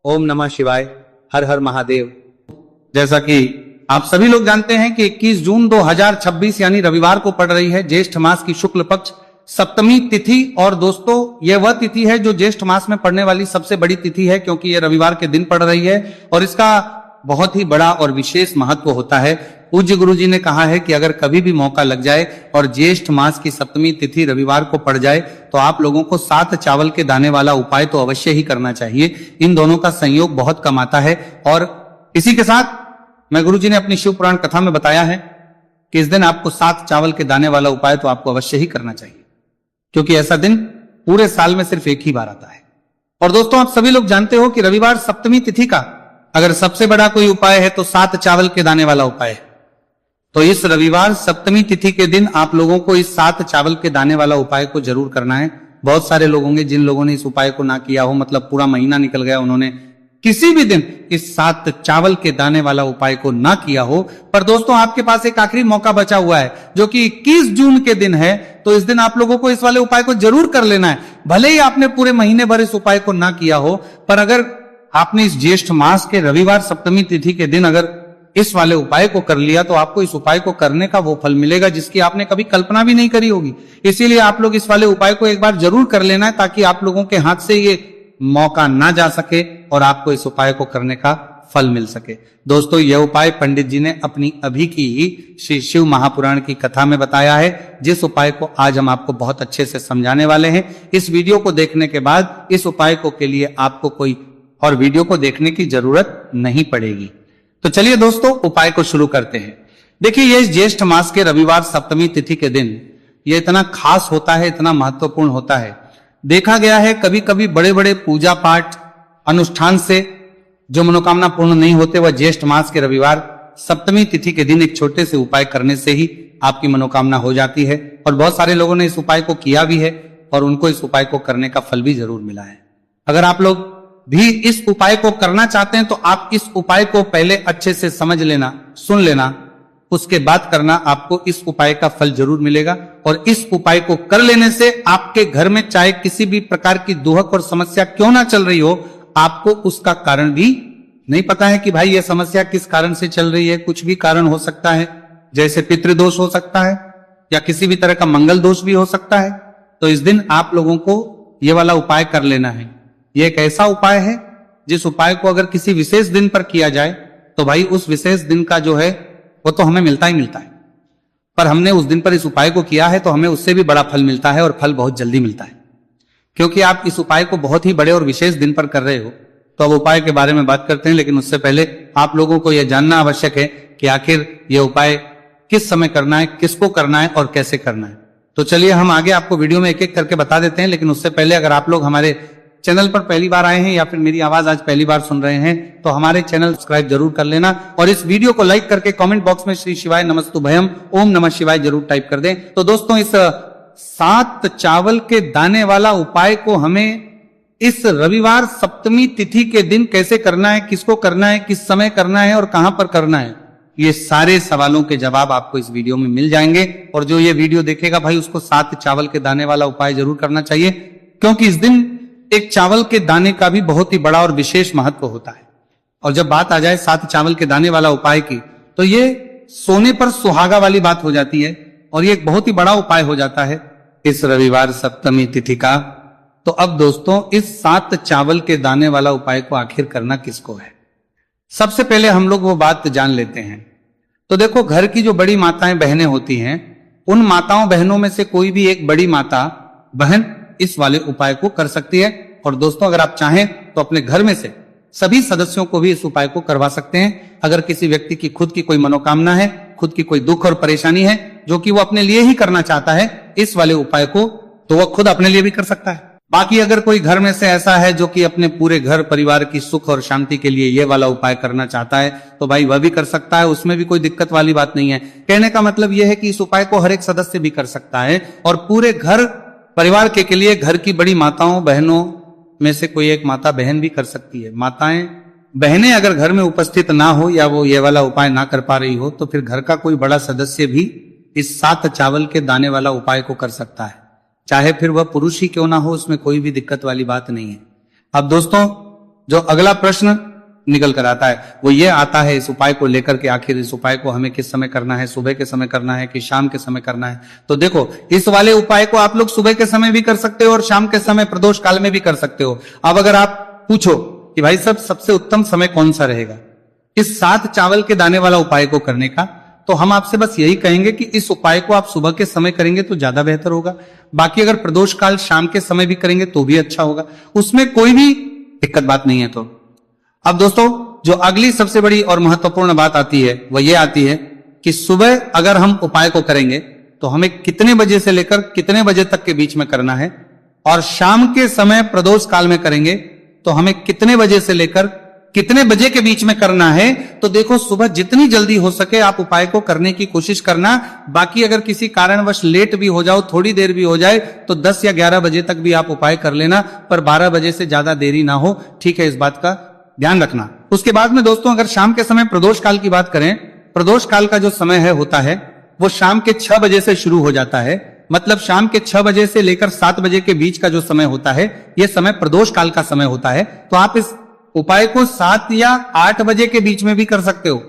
ओम नमः शिवाय। हर हर महादेव। जैसा कि आप सभी लोग जानते हैं कि 21 जून 2026 यानी रविवार को पड़ रही है ज्येष्ठ मास की शुक्ल पक्ष सप्तमी तिथि। और दोस्तों यह वह तिथि है जो ज्येष्ठ मास में पड़ने वाली सबसे बड़ी तिथि है, क्योंकि यह रविवार के दिन पड़ रही है और इसका बहुत ही बड़ा और विशेष महत्व होता है। पूज्य गुरु जी ने कहा है कि अगर कभी भी मौका लग जाए और ज्येष्ठ मास की सप्तमी तिथि रविवार को पड़ जाए तो आप लोगों को 7 चावल के दाने वाला उपाय तो अवश्य ही करना चाहिए। इन दोनों का संयोग बहुत कम आता है। और इसी के साथ मैं गुरु जी ने अपनी शिव पुराण कथा में बताया है कि इस दिन आपको 7 चावल के दाने वाला उपाय तो आपको अवश्य ही करना चाहिए, क्योंकि ऐसा दिन पूरे साल में सिर्फ एक ही बार आता है। और दोस्तों आप सभी लोग जानते हो कि रविवार सप्तमी तिथि का अगर सबसे बड़ा कोई उपाय है तो 7 चावल के दाने वाला उपाय है। तो इस रविवार सप्तमी तिथि के दिन आप लोगों को इस 7 चावल के दाने वाला उपाय को जरूर करना है। बहुत सारे लोग होंगे जिन लोगों ने इस उपाय को ना किया हो, मतलब पूरा महीना निकल गया, उन्होंने किसी भी दिन इस 7 चावल के दाने वाला उपाय को ना किया हो। पर दोस्तों आपके पास एक आखिरी मौका बचा हुआ है जो कि 21 जून के दिन है। तो इस दिन आप लोगों को इस वाले उपाय को जरूर कर लेना है। भले ही आपने पूरे महीने भर इस उपाय को ना किया हो, पर अगर आपने इस ज्येष्ठ मास के रविवार सप्तमी तिथि के दिन अगर इस वाले उपाय को कर लिया तो आपको इस उपाय को करने का वो फल मिलेगा जिसकी आपने कभी कल्पना भी नहीं करी होगी। इसीलिए आप लोग इस वाले उपाय को एक बार जरूर कर लेना है, ताकि आप लोगों के हाथ से ये मौका ना जा सके और आपको इस उपाय को करने का फल मिल सके। दोस्तों यह उपाय पंडित जी ने अपनी अभी की ही श्री शिव महापुराण की कथा में बताया है, जिस उपाय को आज हम आपको बहुत अच्छे से समझाने वाले हैं। इस वीडियो को देखने के बाद इस उपाय को के लिए आपको कोई और वीडियो को देखने की जरूरत नहीं पड़ेगी। तो चलिए दोस्तों उपाय को शुरू करते हैं। देखिए ये ज्येष्ठ मास के रविवार सप्तमी तिथि के दिन ये इतना खास होता है, इतना महत्वपूर्ण होता है। देखा गया है कभी कभी बड़े बड़े पूजा पाठ अनुष्ठान से जो मनोकामना पूर्ण नहीं होते, वह ज्येष्ठ मास के रविवार सप्तमी तिथि के दिन एक छोटे से उपाय करने से ही आपकी मनोकामना हो जाती है। और बहुत सारे लोगों ने इस उपाय को किया भी है और उनको इस उपाय को करने का फल भी जरूर मिला है। अगर आप लोग भी इस उपाय को करना चाहते हैं तो आप इस उपाय को पहले अच्छे से समझ लेना, सुन लेना, उसके बाद करना। आपको इस उपाय का फल जरूर मिलेगा। और इस उपाय को कर लेने से आपके घर में चाहे किसी भी प्रकार की दुहक और समस्या क्यों ना चल रही हो, आपको उसका कारण भी नहीं पता है कि भाई यह समस्या किस कारण से चल रही है। कुछ भी कारण हो सकता है, जैसे पितृदोष हो सकता है या किसी भी तरह का मंगल दोष भी हो सकता है। तो इस दिन आप लोगों को यह वाला उपाय कर लेना है। यह एक ऐसा उपाय है जिस उपाय को अगर किसी विशेष दिन पर किया जाए तो भाई उस विशेष दिन का जो है वो तो हमें मिलता ही मिलता है। पर हमने उस दिन पर इस उपाय को किया है तो हमें उससे भी बड़ा फल मिलता है, और फल बहुत जल्दी मिलता है, क्योंकि आप इस उपाय को बहुत ही बड़े और विशेष दिन पर कर रहे हो। तो अब उपाय के बारे में बात करते हैं, लेकिन उससे पहले आप लोगों को यह जानना आवश्यक है कि आखिर यह उपाय किस समय करना है, किसको करना है और कैसे करना है। तो चलिए हम आगे आपको वीडियो में एक एक करके बता देते हैं। लेकिन उससे पहले अगर आप लोग हमारे चैनल पर पहली बार आए हैं या फिर मेरी आवाज आज पहली बार सुन रहे हैं तो हमारे चैनल सब्सक्राइब जरूर कर लेना, और इस वीडियो को लाइक करके कमेंट बॉक्स में श्री शिवाय नमस्तुभयम ओम नमः शिवाय जरूर टाइप कर दें। तो दोस्तों इस 7 चावल के दाने वाला उपाय को हमें इस रविवार सप्तमी तिथि के दिन कैसे करना है, किसको करना है, किस समय करना है और कहां पर करना है, ये सारे सवालों के जवाब आपको इस वीडियो में मिल जाएंगे। और जो ये वीडियो देखेगा भाई उसको 7 चावल के दाने वाला उपाय जरूर करना चाहिए, क्योंकि इस दिन एक चावल के दाने का भी बहुत ही बड़ा और विशेष महत्व होता है। और जब बात आ जाए 7 चावल के दाने वाला उपाय की तो ये सोने पर सुहागा वाली बात हो जाती है, और ये एक बहुत ही बड़ा उपाय हो जाता है इस रविवार सप्तमी तिथि का। तो अब दोस्तों इस 7 चावल के दाने वाला उपाय को आखिर करना किसको है, सबसे पहले हम लोग वो बात जान लेते हैं। तो देखो घर की जो बड़ी माताएं बहनें होती हैं, उन माताओं बहनों में से कोई भी एक बड़ी माता बहन इस वाले उपाय को कर सकती है। और दोस्तों अगर आप चाहें तो अपने घर में से सभी सदस्यों को भी इस उपाय को करवा सकते हैं। अगर किसी व्यक्ति की खुद की कोई मनोकामना है, खुद की कोई दुख और परेशानी है जो कि वो अपने लिए ही करना चाहता है इस वाले उपाय को, तो वह खुद अपने लिए भी कर सकता है। बाकी अगर कोई घर में से ऐसा है जो कि अपने पूरे घर परिवार की सुख और शांति के लिए ये वाला उपाय करना चाहता है तो भाई वह भी कर सकता है, उसमें भी कोई दिक्कत वाली बात नहीं है। कहने का मतलब यह है कि इस उपाय को हर एक सदस्य भी कर सकता है, और पूरे घर परिवार के लिए घर की बड़ी माताओं बहनों में से कोई एक माता बहन भी कर सकती है। माताएं बहनें अगर घर में उपस्थित ना हो या वो ये वाला उपाय ना कर पा रही हो तो फिर घर का कोई बड़ा सदस्य भी इस 7 चावल के दाने वाला उपाय को कर सकता है, चाहे फिर वह पुरुष ही क्यों ना हो, उसमें कोई भी दिक्कत वाली बात नहीं है। अब दोस्तों जो अगला प्रश्न निकल कर आता है वो ये आता है इस उपाय को लेकर के, आखिर इस उपाय को हमें किस समय करना है, सुबह के समय करना है कि शाम के समय करना है। तो देखो, इस वाले उपाय को आप लोग सुबह के समय भी कर सकते हो और शाम के समय प्रदोष काल में भी कर सकते हो। अब अगर आप पूछो कि भाई साहब सबसे उत्तम समय कौन सा रहेगा इस 7 चावल के दाने वाला उपाय को करने का, तो हम आपसे बस यही कहेंगे कि इस उपाय को आप सुबह के समय करेंगे तो ज्यादा बेहतर होगा। बाकी अगर प्रदोष काल शाम के समय भी करेंगे तो भी अच्छा होगा, उसमें कोई भी दिक्कत बात नहीं है। तो अब दोस्तों, जो अगली सबसे बड़ी और महत्वपूर्ण बात आती है वह यह आती है कि सुबह अगर हम उपाय को करेंगे तो हमें कितने बजे से लेकर कितने बजे तक के बीच में करना है, और शाम के समय प्रदोष काल में करेंगे तो हमें कितने बजे से लेकर कितने बजे के बीच में करना है। तो देखो, सुबह जितनी जल्दी हो सके आप उपाय को करने की कोशिश करना। बाकी अगर किसी कारणवश लेट भी हो जाओ, थोड़ी देर भी हो जाए, तो 10 या 11 बजे तक भी आप उपाय कर लेना, पर 12 बजे से ज्यादा देरी ना हो, ठीक है, इस बात का ध्यान रखना। उसके बाद में दोस्तों, अगर शाम के समय प्रदोष काल की बात करें, प्रदोष काल का जो समय है होता है वो शाम के 6 बजे से शुरू हो जाता है। मतलब शाम के 6 बजे से लेकर 7 बजे के बीच का जो समय होता है यह समय प्रदोष काल का समय होता है। तो आप इस उपाय को 7 या 8 बजे के बीच में भी कर सकते हो।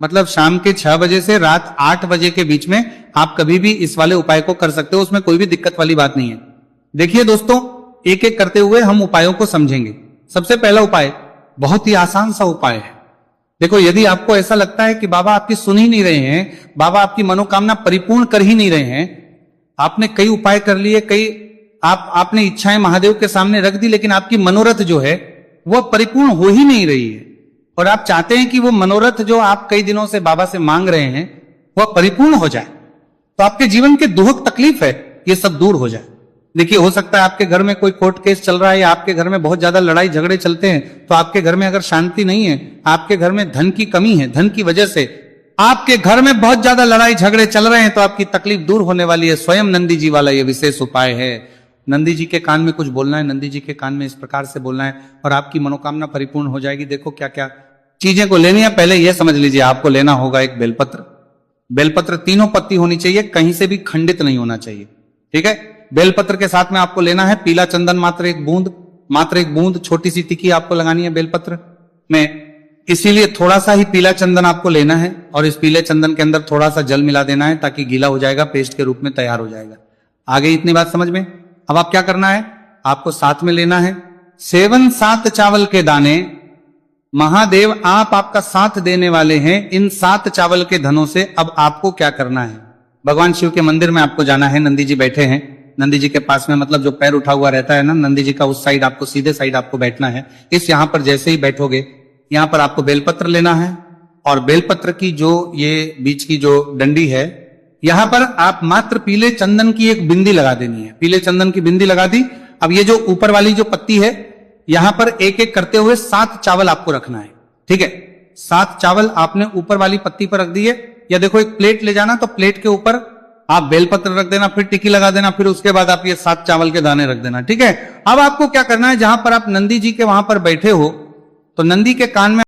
मतलब शाम के 6 बजे से रात 8 बजे के बीच में आप कभी भी इस वाले उपाय को कर सकते हो, उसमें कोई भी दिक्कत वाली बात नहीं है। देखिए दोस्तों, एक एक करते हुए हम उपायों को समझेंगे। सबसे पहला उपाय बहुत ही आसान सा उपाय है। देखो, यदि आपको ऐसा लगता है कि बाबा आपकी सुन ही नहीं रहे हैं, बाबा आपकी मनोकामना परिपूर्ण कर ही नहीं रहे हैं, आपने कई उपाय कर लिए, आपने इच्छाएं महादेव के सामने रख दी, लेकिन आपकी मनोरथ जो है वह परिपूर्ण हो ही नहीं रही है, और आप चाहते हैं कि वो मनोरथ जो आप कई दिनों से बाबा से मांग रहे हैं वह परिपूर्ण हो जाए, तो आपके जीवन के दुख तकलीफ है ये सब दूर हो जाए। देखिए, हो सकता है आपके घर में कोई कोर्ट केस चल रहा है या आपके घर में बहुत ज्यादा लड़ाई झगड़े चलते हैं, तो आपके घर में अगर शांति नहीं है, आपके घर में धन की कमी है, धन की वजह से आपके घर में बहुत ज्यादा लड़ाई झगड़े चल रहे हैं, तो आपकी तकलीफ दूर होने वाली है। स्वयं नंदी जी वाला ये विशेष उपाय है। नंदी जी के कान में कुछ बोलना है, नंदी जी के कान में इस प्रकार से बोलना है और आपकी मनोकामना परिपूर्ण हो जाएगी। देखो क्या क्या चीजें को लेनी है, पहले यह समझ लीजिए। आपको लेना होगा एक बेलपत्र। बेलपत्र 3 पत्ती होनी चाहिए, कहीं से भी खंडित नहीं होना चाहिए, ठीक है। बेलपत्र के साथ में आपको लेना है पीला चंदन, मात्र एक बूंद, छोटी सी टिकी आपको लगानी है बेलपत्र में, इसीलिए थोड़ा सा ही पीला चंदन आपको लेना है और इस पीले चंदन के अंदर थोड़ा सा जल मिला देना है ताकि गीला हो जाएगा, पेस्ट के रूप में तैयार हो जाएगा। आगे इतनी बात समझ में। अब आप क्या करना है, आपको साथ में लेना है 7 चावल के दाने। महादेव आप आपका साथ देने वाले हैं इन 7 चावल के धनों से। अब आपको क्या करना है, भगवान शिव के मंदिर में आपको जाना है। नंदी जी बैठे हैं, नंदी जी के पास में, मतलब जो पैर उठा हुआ रहता है ना नंदी जी का, उस साइड आपको, सीधे साइड आपको बैठना है। इस यहां पर जैसे ही बैठोगे, यहां पर आपको बेलपत्र लेना है और बेलपत्र की जो ये बीच की जो डंडी है, यहां पर आप मात्र पीले चंदन की एक बिंदी लगा देनी है। पीले चंदन की बिंदी लगा दी। अब ये जो ऊपर वाली जो पत्ती है, यहां पर एक एक करते हुए 7 चावल आपको रखना है, ठीक है। 7 चावल आपने ऊपर वाली पत्ती पर रख दिए, या देखो एक प्लेट ले जाना, तो प्लेट के ऊपर आप बेलपत्र रख देना, फिर टिकी लगा देना, फिर उसके बाद आप ये 7 चावल के दाने रख देना, ठीक है। अब आपको क्या करना है, जहां पर आप नंदी जी के वहां पर बैठे हो, तो नंदी के कान में